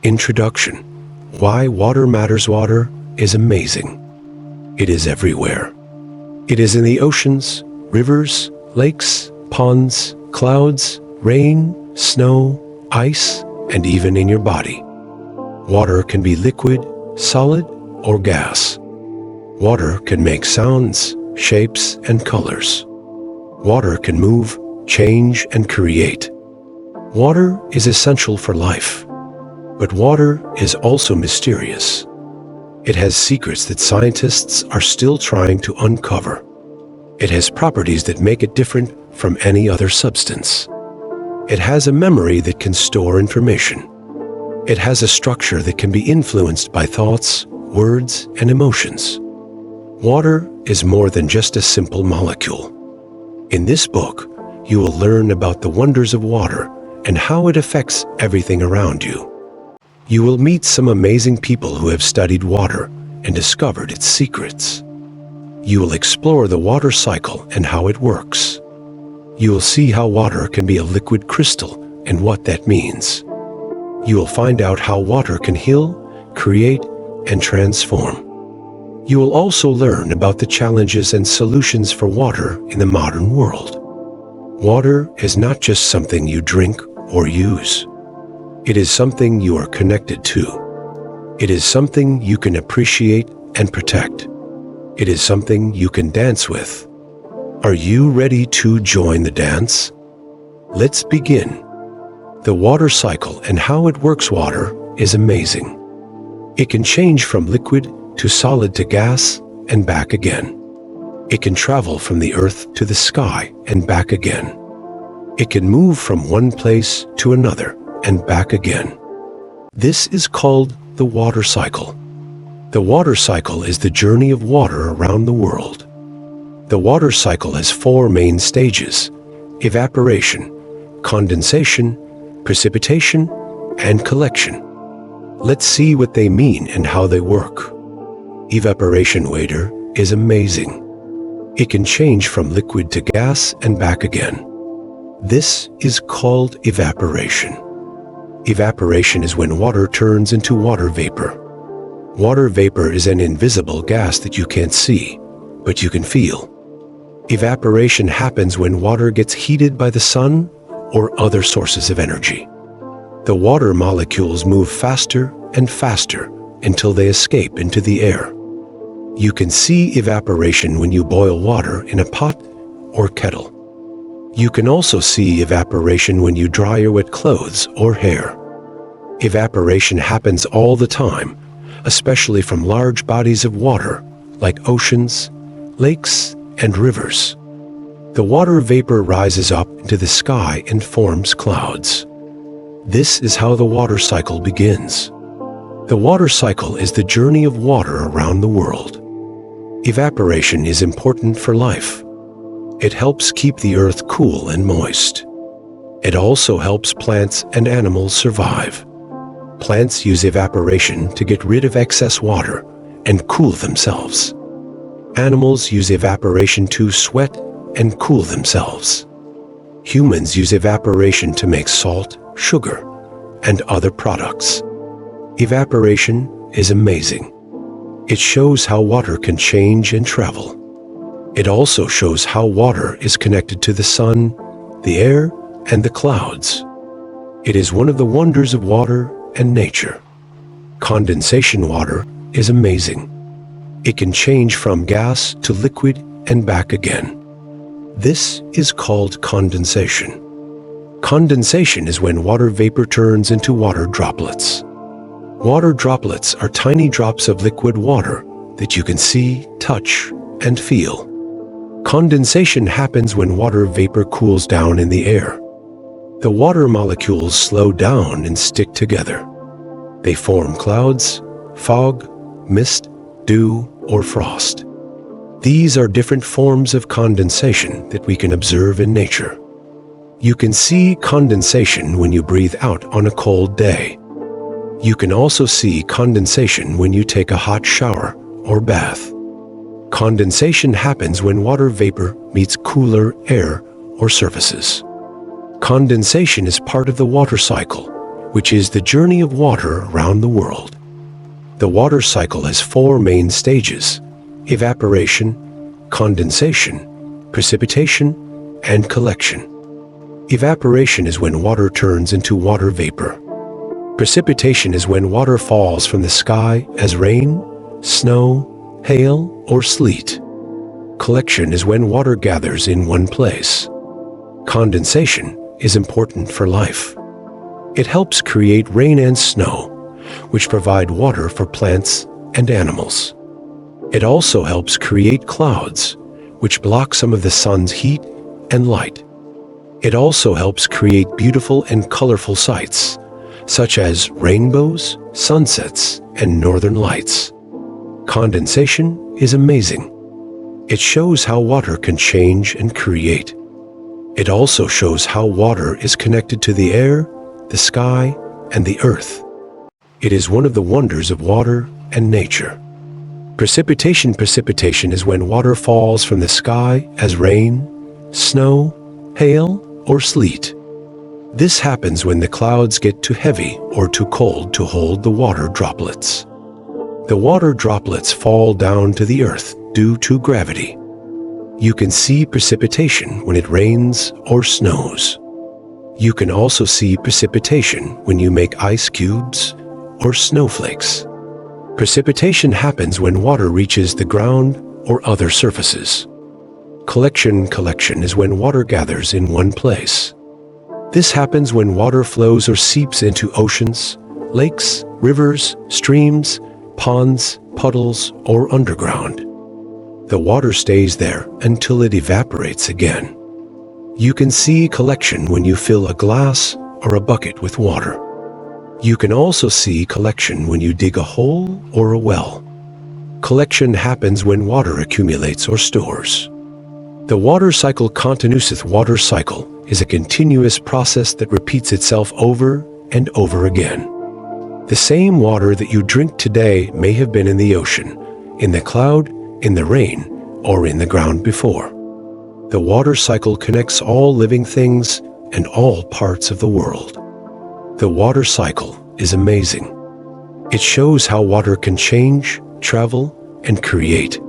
Introduction. Why water matters. Water is amazing. It is everywhere. It is in the oceans, rivers, lakes, ponds, clouds, rain, snow, ice, and even in your body. Water can be liquid, solid, or gas. Water can make sounds, shapes, and colors. Water can move, change, and create. Water is essential for life. But water is also mysterious. It has secrets that scientists are still trying to uncover. It has properties that make it different from any other substance. It has a memory that can store information. It has a structure that can be influenced by thoughts, words, and emotions. Water is more than just a simple molecule. In this book, you will learn about the wonders of water and how it affects everything around you. You will meet some amazing people who have studied water and discovered its secrets. You will explore the water cycle and how it works. You will see how water can be a liquid crystal and what that means. You will find out how water can heal, create, and transform. You will also learn about the challenges and solutions for water in the modern world. Water is not just something you drink or use. It is something you are connected to. It is something you can appreciate and protect. It is something you can dance with. Are you ready to join the dance? Let's begin. The water cycle and how it works. Water is amazing. It can change from liquid to solid to gas and back again. It can travel from the earth to the sky and back again. It can move from one place to another and back again. This is called the water cycle. The water cycle is the journey of water around the world. The water cycle has four main stages: evaporation, condensation, precipitation, and collection. Let's see what they mean and how they work. Evaporation water is amazing. It can change from liquid to gas and back again. This is called evaporation. Evaporation is when water turns into water vapor. Water vapor is an invisible gas that you can't see, but you can feel. Evaporation happens when water gets heated by the sun or other sources of energy. The water molecules move faster and faster until they escape into the air. You can see evaporation when you boil water in a pot or kettle. You can also see evaporation when you dry your wet clothes or hair. Evaporation happens all the time, especially from large bodies of water like oceans, lakes, and rivers. The water vapor rises up into the sky and forms clouds. This is how the water cycle begins. The water cycle is the journey of water around the world. Evaporation is important for life. It helps keep the earth cool and moist. It also helps plants and animals survive. Plants use evaporation to get rid of excess water and cool themselves. Animals use evaporation to sweat and cool themselves. Humans use evaporation to make salt, sugar, and other products. Evaporation is amazing. It shows how water can change and travel. It also shows how water is connected to the sun, the air, and the clouds. It is one of the wonders of water and nature. Condensation water is amazing. It can change from gas to liquid and back again. This is called condensation. Condensation is when water vapor turns into water droplets. Water droplets are tiny drops of liquid water that you can see, touch, and feel. Condensation happens when water vapor cools down in the air. The water molecules slow down and stick together. They form clouds, fog, mist, dew, or frost. These are different forms of condensation that we can observe in nature. You can see condensation when you breathe out on a cold day. You can also see condensation when you take a hot shower or bath. Condensation happens when water vapor meets cooler air or surfaces. Condensation is part of the water cycle which is the journey of water around the world. The water cycle has four main stages: evaporation, condensation, precipitation, and collection. Evaporation is when water turns into water vapor. Precipitation is when water falls from the sky as rain, snow, hail, or sleet. Collection is when water gathers in one place. Condensation is important for life. It helps create rain and snow, which provide water for plants and animals. It also helps create clouds, which block some of the sun's heat and light. It also helps create beautiful and colorful sights, such as rainbows, sunsets, and northern lights. Condensation is amazing. It shows how water can change and create. It also shows how water is connected to the air, the sky, and the earth. It is one of the wonders of water and nature. Precipitation is when water falls from the sky as rain, snow, hail, or sleet. This happens when the clouds get too heavy or too cold to hold the water droplets. The water droplets fall down to the earth due to gravity. You can see precipitation when it rains or snows. You can also see precipitation when you make ice cubes or snowflakes. Precipitation happens when water reaches the ground or other surfaces. Collection is when water gathers in one place. This happens when water flows or seeps into oceans, lakes, rivers, streams, ponds, puddles, or underground. The water stays there until it evaporates again. You can see collection when you fill a glass or a bucket with water. You can also see collection when you dig a hole or a well. Collection happens when water accumulates or stores. The water cycle continuous water cycle is a continuous process that repeats itself over and over again. The same water that you drink today may have been in the ocean, in the cloud, in the rain, or in the ground before. The water cycle connects all living things and all parts of the world. The water cycle is amazing. It shows how water can change, travel, and create.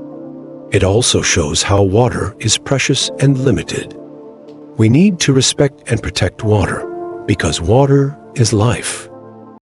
It also shows how water is precious and limited. We need to respect and protect water because water is life.